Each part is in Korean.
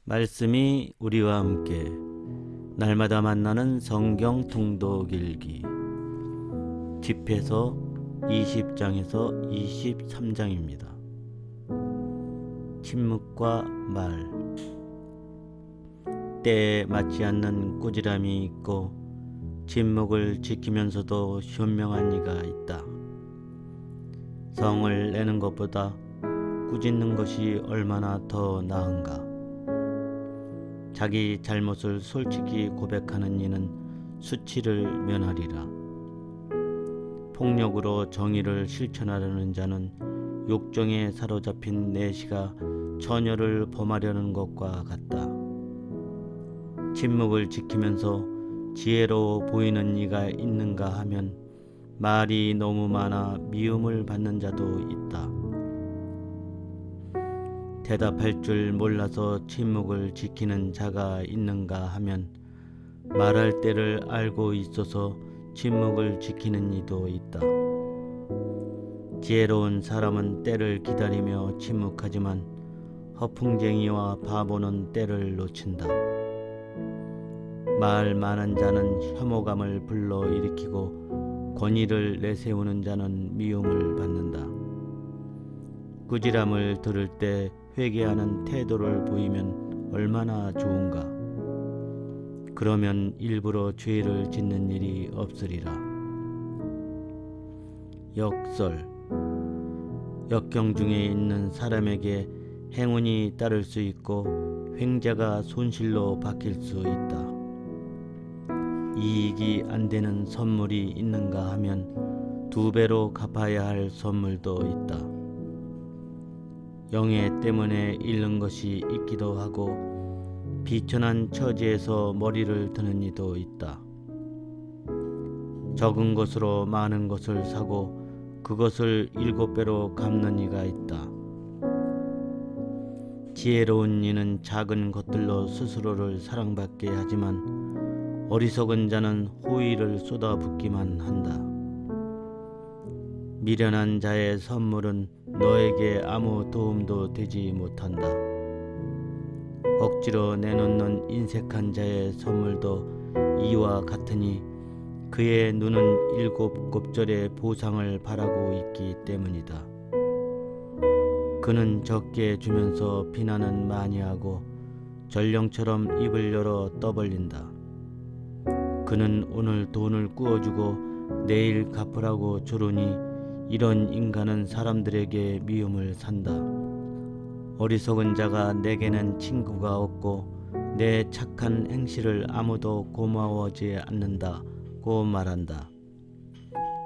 말씀이 우리와 함께 날마다 만나는 성경 통독 일기 집회서 20장에서 23장입니다. 침묵과 말. 때에 맞지 않는 꾸지람이 있고 침묵을 지키면서도 현명한 이가 있다. 성을 내는 것보다 꾸짖는 것이 얼마나 더 나은가. 자기 잘못을 솔직히 고백하는 이는 수치를 면하리라. 폭력으로 정의를 실천하려는 자는 욕정에 사로잡힌 내시가 처녀를 범하려는 것과 같다. 침묵을 지키면서 지혜로워 보이는 이가 있는가 하면 말이 너무 많아 미움을 받는 자도 있다. 대답할 줄 몰라서 침묵을 지키는 자가 있는가 하면 말할 때를 알고 있어서 침묵을 지키는 이도 있다. 지혜로운 사람은 때를 기다리며 침묵하지만 허풍쟁이와 바보는 때를 놓친다. 말 많은 자는 혐오감을 불러일으키고 권위를 내세우는 자는 미움을 받는다. 꾸지람을 들을 때 회개하는 태도를 보이면 얼마나 좋은가. 그러면 일부러 죄를 짓는 일이 없으리라. 역설. 역경 중에 있는 사람에게 행운이 따를 수 있고 횡재가 손실로 바뀔 수 있다. 이익이 안 되는 선물이 있는가 하면 2배로 갚아야 할 선물도 있다. 영예 때문에 잃는 것이 있기도 하고 비천한 처지에서 머리를 드는 이도 있다. 적은 것으로 많은 것을 사고 그것을 7배로 갚는 이가 있다. 지혜로운 이는 작은 것들로 스스로를 사랑받게 하지만 어리석은 자는 호의를 쏟아붓기만 한다. 미련한 자의 선물은 너에게 아무 도움도 되지 못한다. 억지로 내놓는 인색한 자의 선물도 이와 같으니 그의 눈은 7 곱절의 보상을 바라고 있기 때문이다. 그는 적게 주면서 비난은 많이 하고 전령처럼 입을 열어 떠벌린다. 그는 오늘 돈을 꾸어주고 내일 갚으라고 조르니 이런 인간은 사람들에게 미움을 산다. 어리석은 자가 내게는 친구가 없고 내 착한 행실을 아무도 고마워하지 않는다고 말한다.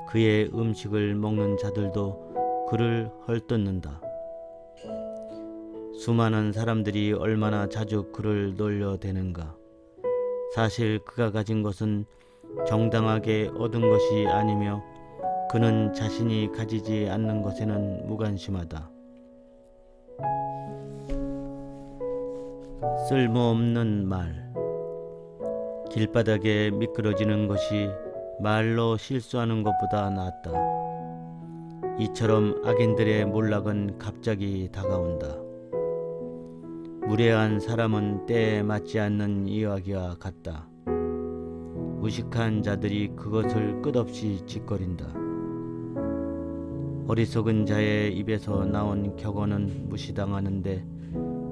그의 음식을 먹는 자들도 그를 헐뜯는다. 수많은 사람들이 얼마나 자주 그를 놀려대는가. 사실 그가 가진 것은 정당하게 얻은 것이 아니며 그는 자신이 가지지 않는 것에는 무관심하다. 쓸모없는 말. 길바닥에 미끄러지는 것이 말로 실수하는 것보다 낫다. 이처럼 악인들의 몰락은 갑자기 다가온다. 무례한 사람은 때에 맞지 않는 이야기와 같다. 무식한 자들이 그것을 끝없이 짓거린다. 어리석은 자의 입에서 나온 격언은 무시당하는데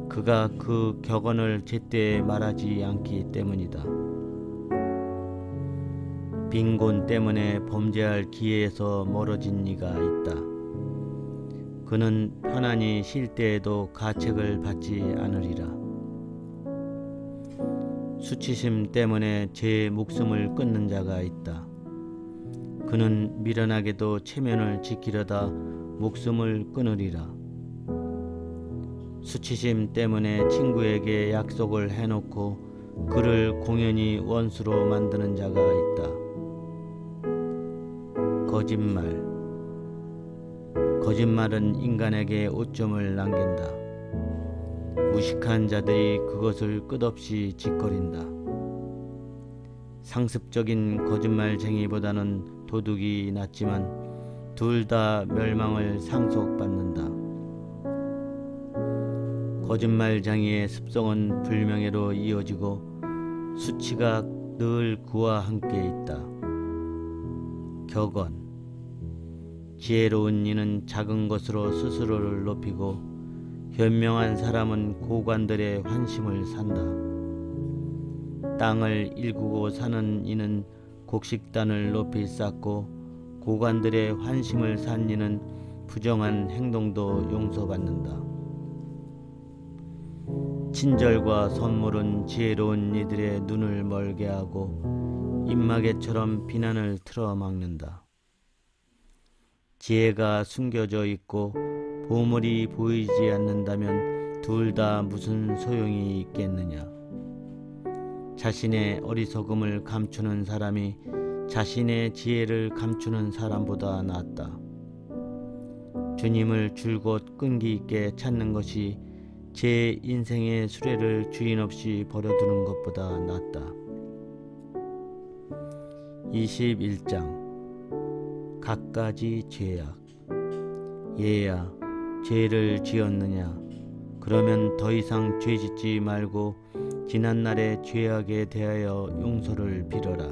그가 그 격언을 제때 말하지 않기 때문이다. 빈곤 때문에 범죄할 기회에서 멀어진 이가 있다. 그는 편안히 쉴 때에도 가책을 받지 않으리라. 수치심 때문에 제 목숨을 끊는 자가 있다. 그는 미련하게도 체면을 지키려다 목숨을 끊으리라. 수치심 때문에 친구에게 약속을 해놓고 그를 공연히 원수로 만드는 자가 있다. 거짓말. 거짓말은 인간에게 오점을 남긴다. 무식한 자들이 그것을 끝없이 짓거린다. 상습적인 거짓말쟁이보다는 도둑이 낫지만 둘 다 멸망을 상속받는다. 거짓말쟁이의 습성은 불명예로 이어지고 수치가 늘 그와 함께 있다. 격언. 지혜로운 이는 작은 것으로 스스로를 높이고 현명한 사람은 고관들의 환심을 산다. 땅을 일구고 사는 이는 곡식단을 높이 쌓고 고관들의 환심을 산 이는 부정한 행동도 용서받는다. 친절과 선물은 지혜로운 이들의 눈을 멀게 하고 입마개처럼 비난을 틀어막는다. 지혜가 숨겨져 있고 보물이 보이지 않는다면 둘 다 무슨 소용이 있겠느냐. 자신의 어리석음을 감추는 사람이 자신의 지혜를 감추는 사람보다 낫다. 주님을 줄곧 끈기 있게 찾는 것이 제 인생의 수레를 주인 없이 버려두는 것보다 낫다. 21장. 갖가지 죄악. 얘야, 죄를 지었느냐? 그러면 더 이상 죄짓지 말고 지난날의 죄악에 대하여 용서를 빌어라.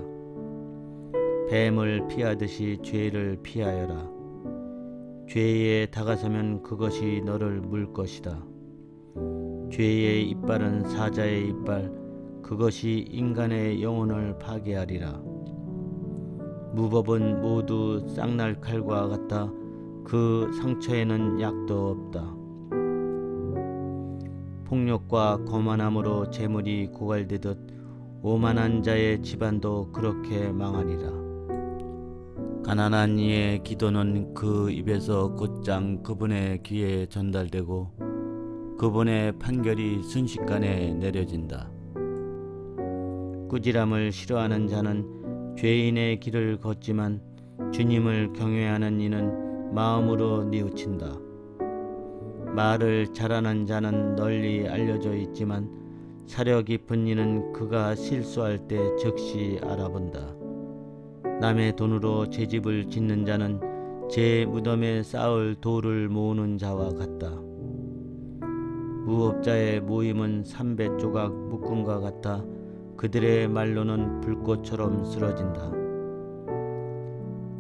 뱀을 피하듯이 죄를 피하여라. 죄에 다가서면 그것이 너를 물 것이다. 죄의 이빨은 사자의 이빨, 그것이 인간의 영혼을 파괴하리라. 무법은 모두 쌍날 칼과 같다. 그 상처에는 약도 없다. 폭력과 거만함으로 재물이 고갈되듯 오만한 자의 집안도 그렇게 망하리라. 가난한 이의 기도는 그 입에서 곧장 그분의 귀에 전달되고 그분의 판결이 순식간에 내려진다. 꾸지람을 싫어하는 자는 죄인의 길을 걷지만 주님을 경외하는 이는 마음으로 뉘우친다. 말을 잘하는 자는 널리 알려져 있지만 사려 깊은 이는 그가 실수할 때 즉시 알아본다. 남의 돈으로 제 집을 짓는 자는 제 무덤에 쌓을 돌을 모으는 자와 같다. 무업자의 모임은 삼배 조각 묶음과 같아 그들의 말로는 불꽃처럼 쓰러진다.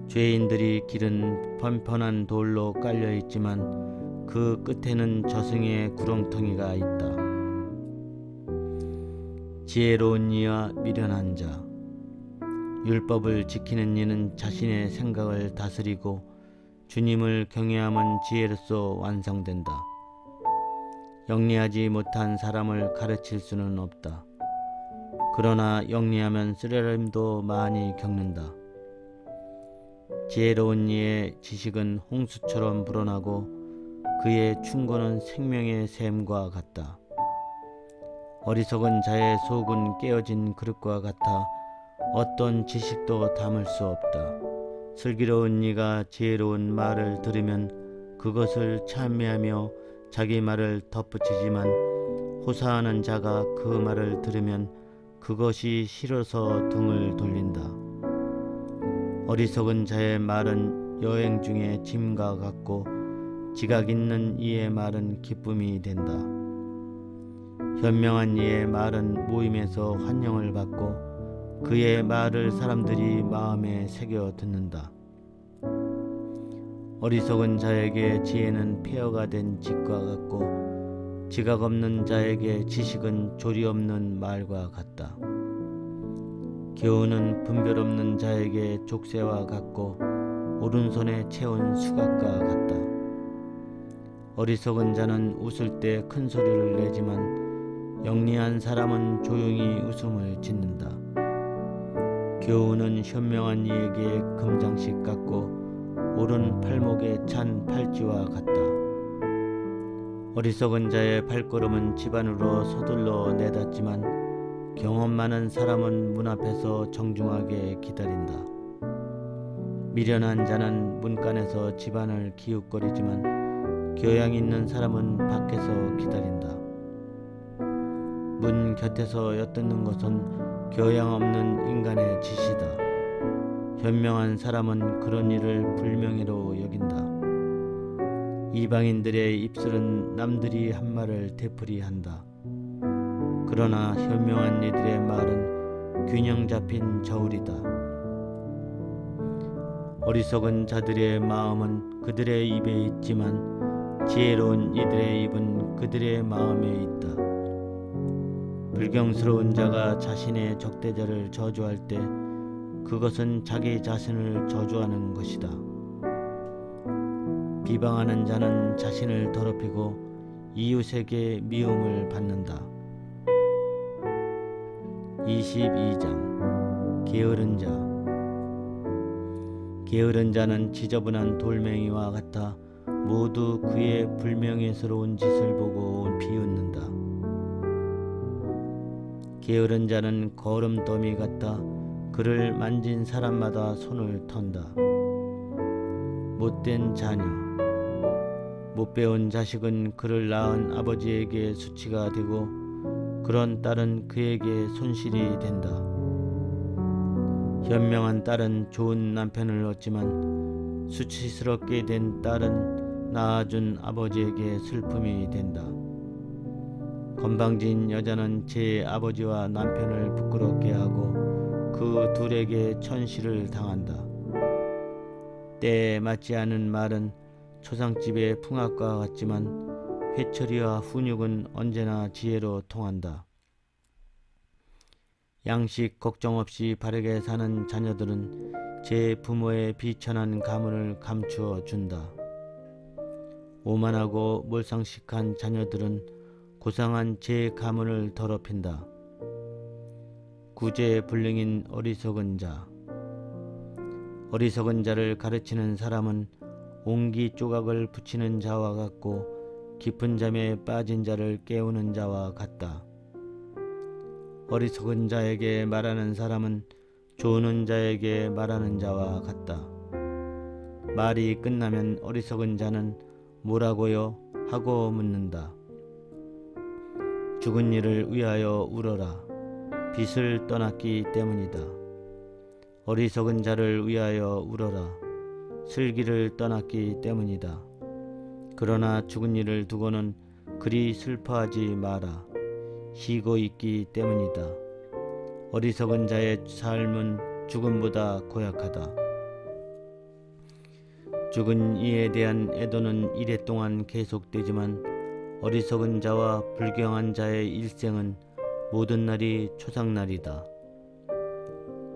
죄인들이 길은 펀펀한 돌로 깔려 있지만 그 끝에는 저승의 구렁텅이가 있다. 지혜로운 이와 미련한 자. 율법을 지키는 이는 자신의 생각을 다스리고 주님을 경외함은 지혜로서 완성된다. 영리하지 못한 사람을 가르칠 수는 없다. 그러나 영리하면 쓰레림도 많이 겪는다. 지혜로운 이의 지식은 홍수처럼 불어나고 그의 충고는 생명의 샘과 같다. 어리석은 자의 속은 깨어진 그릇과 같아 어떤 지식도 담을 수 없다. 슬기로운 이가 지혜로운 말을 들으면 그것을 찬미하며 자기 말을 덧붙이지만 호사하는 자가 그 말을 들으면 그것이 싫어서 등을 돌린다. 어리석은 자의 말은 여행 중에 짐과 같고 지각 있는 이의 말은 기쁨이 된다. 현명한 이의 말은 모임에서 환영을 받고 그의 말을 사람들이 마음에 새겨 듣는다. 어리석은 자에게 지혜는 폐허가 된 집과 같고 지각 없는 자에게 지식은 조리 없는 말과 같다. 교훈은 분별 없는 자에게 족쇄와 같고 오른손에 채운 수갑과 같다. 어리석은 자는 웃을 때 큰 소리를 내지만 영리한 사람은 조용히 웃음을 짓는다. 교훈은 현명한 이에게 금장식 같고 오른 팔목에 찬 팔찌와 같다. 어리석은 자의 발걸음은 집 안으로 서둘러 내닫지만 경험 많은 사람은 문 앞에서 정중하게 기다린다. 미련한 자는 문간에서 집안을 기웃거리지만 교양 있는 사람은 밖에서 기다린다. 문 곁에서 엿듣는 것은 교양 없는 인간의 짓이다. 현명한 사람은 그런 일을 불명예로 여긴다. 이방인들의 입술은 남들이 한 말을 되풀이한다. 그러나 현명한 이들의 말은 균형 잡힌 저울이다. 어리석은 자들의 마음은 그들의 입에 있지만 지혜로운 이들의 입은 그들의 마음에 있다. 불경스러운 자가 자신의 적대자를 저주할 때 그것은 자기 자신을 저주하는 것이다. 비방하는 자는 자신을 더럽히고 이웃에게 미움을 받는다. 22장 게으른 자. 게으른 자는 지저분한 돌멩이와 같아 모두 그의 불명예스러운 짓을 보고 비웃는다. 게으른 자는 거름더미 같아 그를 만진 사람마다 손을 턴다. 못된 자녀. 못 배운 자식은 그를 낳은 아버지에게 수치가 되고 그런 딸은 그에게 손실이 된다. 현명한 딸은 좋은 남편을 얻지만 수치스럽게 된 딸은 낳아준 아버지에게 슬픔이 된다. 건방진 여자는 제 아버지와 남편을 부끄럽게 하고 그 둘에게 천시를 당한다. 때에 맞지 않은 말은 초상집의 풍악과 같지만 회초리와 훈육은 언제나 지혜로 통한다. 양식 걱정 없이 바르게 사는 자녀들은 제 부모의 비천한 가문을 감추어 준다. 오만하고 몰상식한 자녀들은 고상한 제 가문을 더럽힌다. 구제불능인 어리석은 자. 어리석은 자를 가르치는 사람은 옹기 조각을 붙이는 자와 같고 깊은 잠에 빠진 자를 깨우는 자와 같다. 어리석은 자에게 말하는 사람은 조는 자에게 말하는 자와 같다. 말이 끝나면 어리석은 자는 뭐라고요? 하고 묻는다. 죽은 이를 위하여 울어라. 빚을 떠났기 때문이다. 어리석은 자를 위하여 울어라. 슬기를 떠났기 때문이다. 그러나 죽은 이를 두고는 그리 슬퍼하지 마라. 쉬고 있기 때문이다. 어리석은 자의 삶은 죽음보다 고약하다. 죽은 이에 대한 애도는 이랫동안 계속되지만 어리석은 자와 불경한 자의 일생은 모든 날이 초상날이다.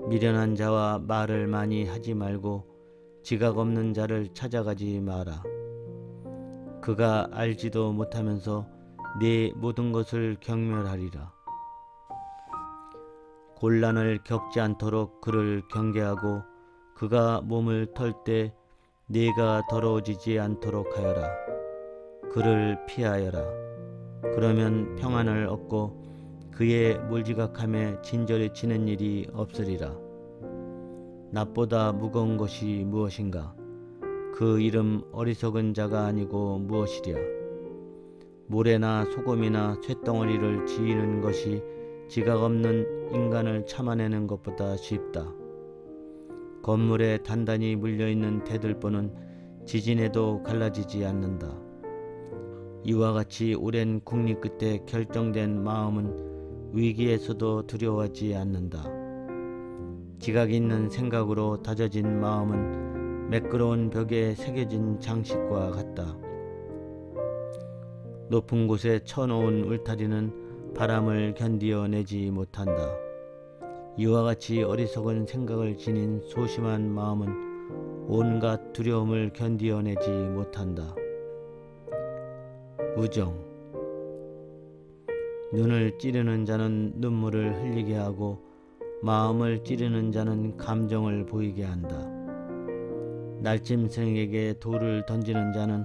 미련한 자와 말을 많이 하지 말고 지각 없는 자를 찾아가지 마라. 그가 알지도 못하면서 네 모든 것을 경멸하리라. 곤란을 겪지 않도록 그를 경계하고 그가 몸을 털 때 네가 더러워지지 않도록 하여라. 그를 피하여라. 그러면 평안을 얻고 그의 몰지각함에 진절이 치는 일이 없으리라. 낫보다 무거운 것이 무엇인가? 그 이름 어리석은 자가 아니고 무엇이랴? 모래나 소금이나 쇳덩어리를 지이는 것이 지각 없는 인간을 참아내는 것보다 쉽다. 건물에 단단히 물려있는 대들보는 지진에도 갈라지지 않는다. 이와 같이 오랜 국리 끝에 결정된 마음은 위기에서도 두려워하지 않는다. 지각 있는 생각으로 다져진 마음은 매끄러운 벽에 새겨진 장식과 같다. 높은 곳에 쳐놓은 울타리는 바람을 견디어내지 못한다. 이와 같이 어리석은 생각을 지닌 소심한 마음은 온갖 두려움을 견디어내지 못한다. 우정. 눈을 찌르는 자는 눈물을 흘리게 하고 마음을 찌르는 자는 감정을 보이게 한다. 날짐승에게 돌을 던지는 자는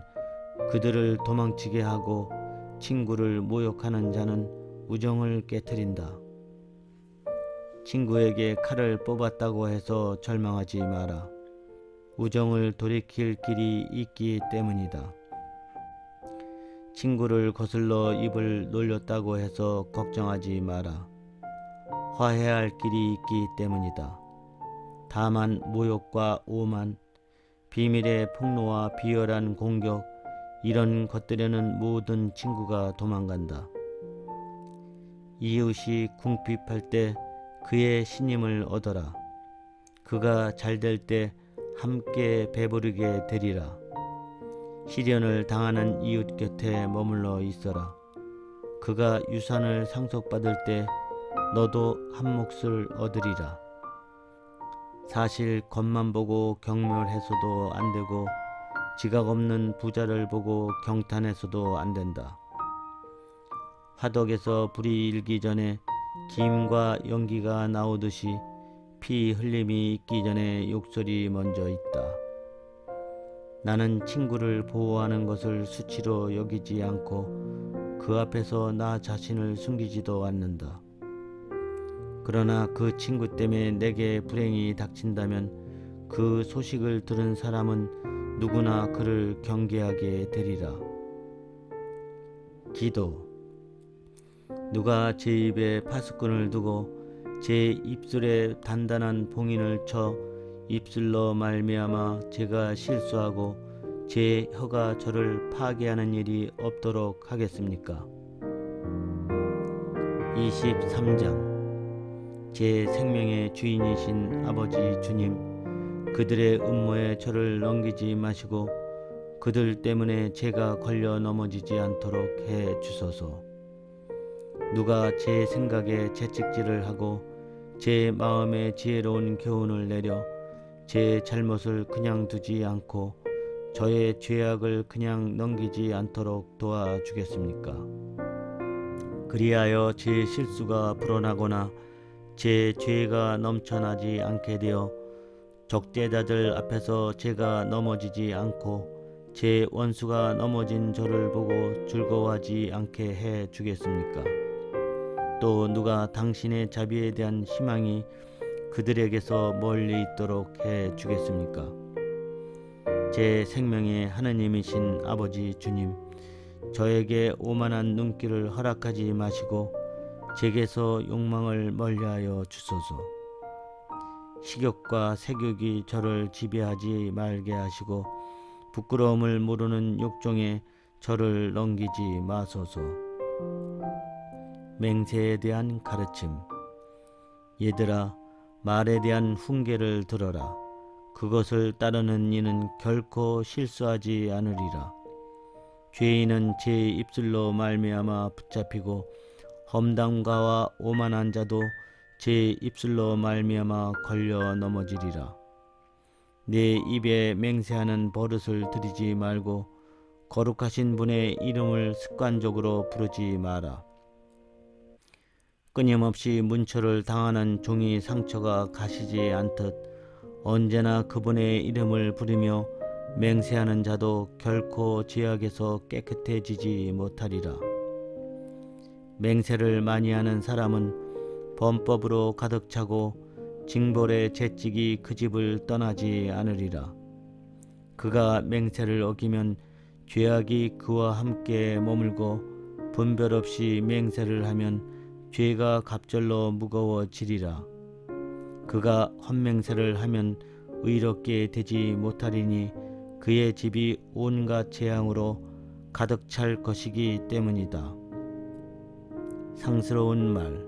그들을 도망치게 하고 친구를 모욕하는 자는 우정을 깨트린다. 친구에게 칼을 뽑았다고 해서 절망하지 마라. 우정을 돌이킬 길이 있기 때문이다. 친구를 거슬러 입을 놀렸다고 해서 걱정하지 마라. 화해할 길이 있기 때문이다. 다만 모욕과 오만, 비밀의 폭로와 비열한 공격, 이런 것들에는 모든 친구가 도망간다. 이웃이 궁핍할 때 그의 신임을 얻어라. 그가 잘 될 때 함께 배부르게 되리라. 시련을 당하는 이웃 곁에 머물러 있어라. 그가 유산을 상속받을 때 너도 한 몫을 얻으리라. 사실 겉만 보고 경멸해서도 안 되고 지각 없는 부자를 보고 경탄해서도 안 된다. 화덕에서 불이 일기 전에 김과 연기가 나오듯이 피 흘림이 있기 전에 욕설이 먼저 있다. 나는 친구를 보호하는 것을 수치로 여기지 않고 그 앞에서 나 자신을 숨기지도 않는다. 그러나 그 친구 때문에 내게 불행이 닥친다면 그 소식을 들은 사람은 누구나 그를 경계하게 되리라. 기도. 누가 제 입에 파수꾼을 두고 제 입술에 단단한 봉인을 쳐 입술로 말미암아 제가 실수하고 제 혀가 저를 파괴하는 일이 없도록 하겠습니까? 23장. 제 생명의 주인이신 아버지 주님, 그들의 음모에 저를 넘기지 마시고 그들 때문에 제가 걸려 넘어지지 않도록 해 주소서. 누가 제 생각에 채찍질을 하고 제 마음에 지혜로운 교훈을 내려 제 잘못을 그냥 두지 않고 저의 죄악을 그냥 넘기지 않도록 도와주겠습니까? 그리하여 제 실수가 불어나거나 제 죄가 넘쳐나지 않게 되어 적대자들 앞에서 제가 넘어지지 않고 제 원수가 넘어진 저를 보고 즐거워하지 않게 해 주겠습니까? 또 누가 당신의 자비에 대한 희망이 그들에게서 멀리 있도록 해 주겠습니까? 제 생명의 하느님이신 아버지 주님, 저에게 오만한 눈길을 허락하지 마시고 제게서 욕망을 멀리하여 주소서. 식욕과 색욕이 저를 지배하지 말게 하시고 부끄러움을 모르는 욕종에 저를 넘기지 마소서. 맹세에 대한 가르침. 얘들아, 말에 대한 훈계를 들어라. 그것을 따르는 이는 결코 실수하지 않으리라. 죄인은 제 입술로 말미암아 붙잡히고 험담가와 오만한 자도 제 입술로 말미암아 걸려 넘어지리라. 내 입에 맹세하는 버릇을 들이지 말고 거룩하신 분의 이름을 습관적으로 부르지 마라. 끊임없이 문초를 당하는 종이 상처가 가시지 않듯 언제나 그분의 이름을 부르며 맹세하는 자도 결코 죄악에서 깨끗해지지 못하리라. 맹세를 많이 하는 사람은 범법으로 가득 차고 징벌의 채찍이 그 집을 떠나지 않으리라. 그가 맹세를 어기면 죄악이 그와 함께 머물고 분별 없이 맹세를 하면 죄가 갑절로 무거워지리라. 그가 헛맹세를 하면 의롭게 되지 못하리니 그의 집이 온갖 재앙으로 가득 찰 것이기 때문이다. 상스러운 말.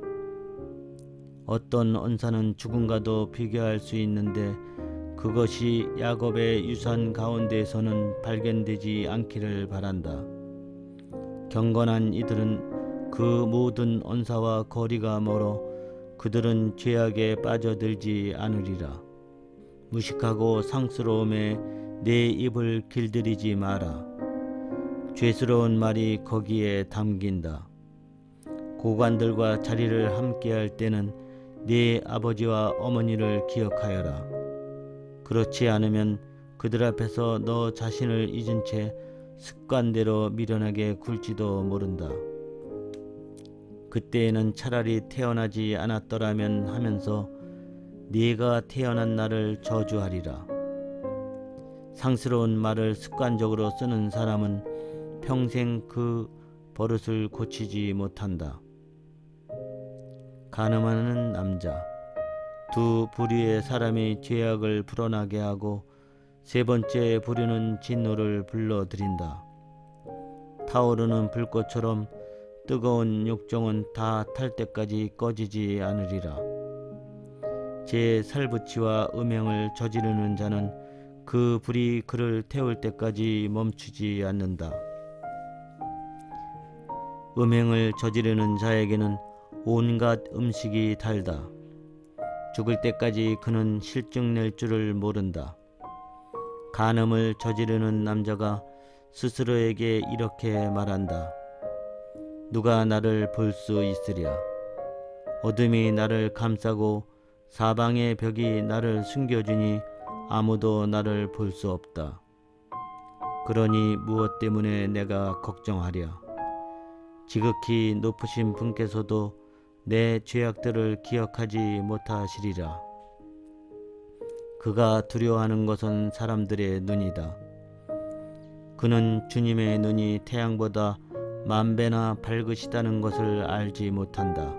어떤 언사는 죽음과도 비교할 수 있는데 그것이 야곱의 유산 가운데에서는 발견되지 않기를 바란다. 경건한 이들은 그 모든 언사와 거리가 멀어 그들은 죄악에 빠져들지 않으리라. 무식하고 상스러움에 내 입을 길들이지 마라. 죄스러운 말이 거기에 담긴다. 고관들과 자리를 함께할 때는 네 아버지와 어머니를 기억하여라. 그렇지 않으면 그들 앞에서 너 자신을 잊은 채 습관대로 미련하게 굴지도 모른다. 그때에는 차라리 태어나지 않았더라면 하면서 네가 태어난 날을 저주하리라. 상스러운 말을 습관적으로 쓰는 사람은 평생 그 버릇을 고치지 못한다. 간음하는 남자. 두 부류의 사람이 죄악을 불어나게 하고 세 번째 부류는 진노를 불러들인다. 타오르는 불꽃처럼 뜨거운 욕정은 다 탈 때까지 꺼지지 않으리라. 제 살부치와 음행을 저지르는 자는 그 불이 그를 태울 때까지 멈추지 않는다. 음행을 저지르는 자에게는 온갖 음식이 달다. 죽을 때까지 그는 실증 낼 줄을 모른다. 간음을 저지르는 남자가 스스로에게 이렇게 말한다. 누가 나를 볼 수 있으랴. 어둠이 나를 감싸고 사방의 벽이 나를 숨겨주니 아무도 나를 볼 수 없다. 그러니 무엇 때문에 내가 걱정하랴. 지극히 높으신 분께서도 내 죄악들을 기억하지 못하시리라. 그가 두려워하는 것은 사람들의 눈이다. 그는 주님의 눈이 태양보다 10,000배나 밝으시다는 것을 알지 못한다.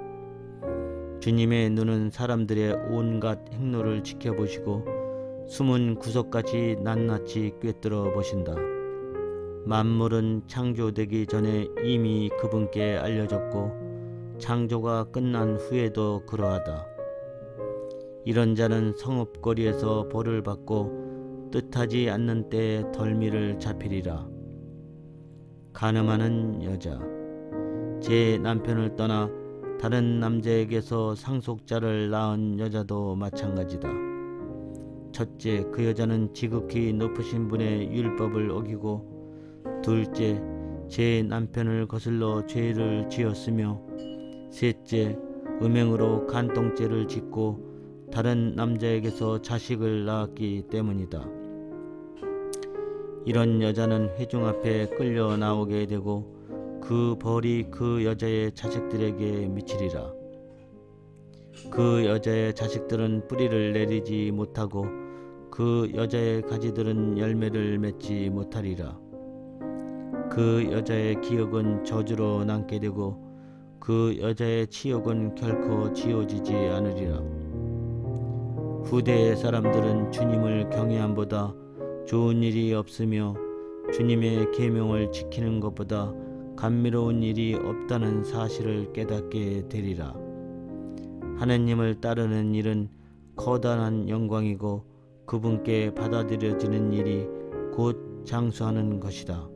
주님의 눈은 사람들의 온갖 행로를 지켜보시고 숨은 구석까지 낱낱이 꿰뚫어 보신다. 만물은 창조되기 전에 이미 그분께 알려졌고 창조가 끝난 후에도 그러하다. 이런 자는 성읍거리에서 벌을 받고 뜻하지 않는 때에 덜미를 잡히리라. 간음하는 여자, 제 남편을 떠나 다른 남자에게서 상속자를 낳은 여자도 마찬가지다. 첫째, 그 여자는 지극히 높으신 분의 율법을 어기고, 둘째, 제 남편을 거슬러 죄를 지었으며, 셋째, 음행으로 간통죄를 짓고 다른 남자에게서 자식을 낳았기 때문이다. 이런 여자는 회중 앞에 끌려 나오게 되고 그 벌이 그 여자의 자식들에게 미치리라. 그 여자의 자식들은 뿌리를 내리지 못하고 그 여자의 가지들은 열매를 맺지 못하리라. 그 여자의 기억은 저주로 남게 되고 그 여자의 치욕은 결코 지워지지 않으리라. 후대의 사람들은 주님을 경외함보다 좋은 일이 없으며 주님의 계명을 지키는 것보다 감미로운 일이 없다는 사실을 깨닫게 되리라. 하나님을 따르는 일은 커다란 영광이고 그분께 받아들여지는 일이 곧 장수하는 것이다.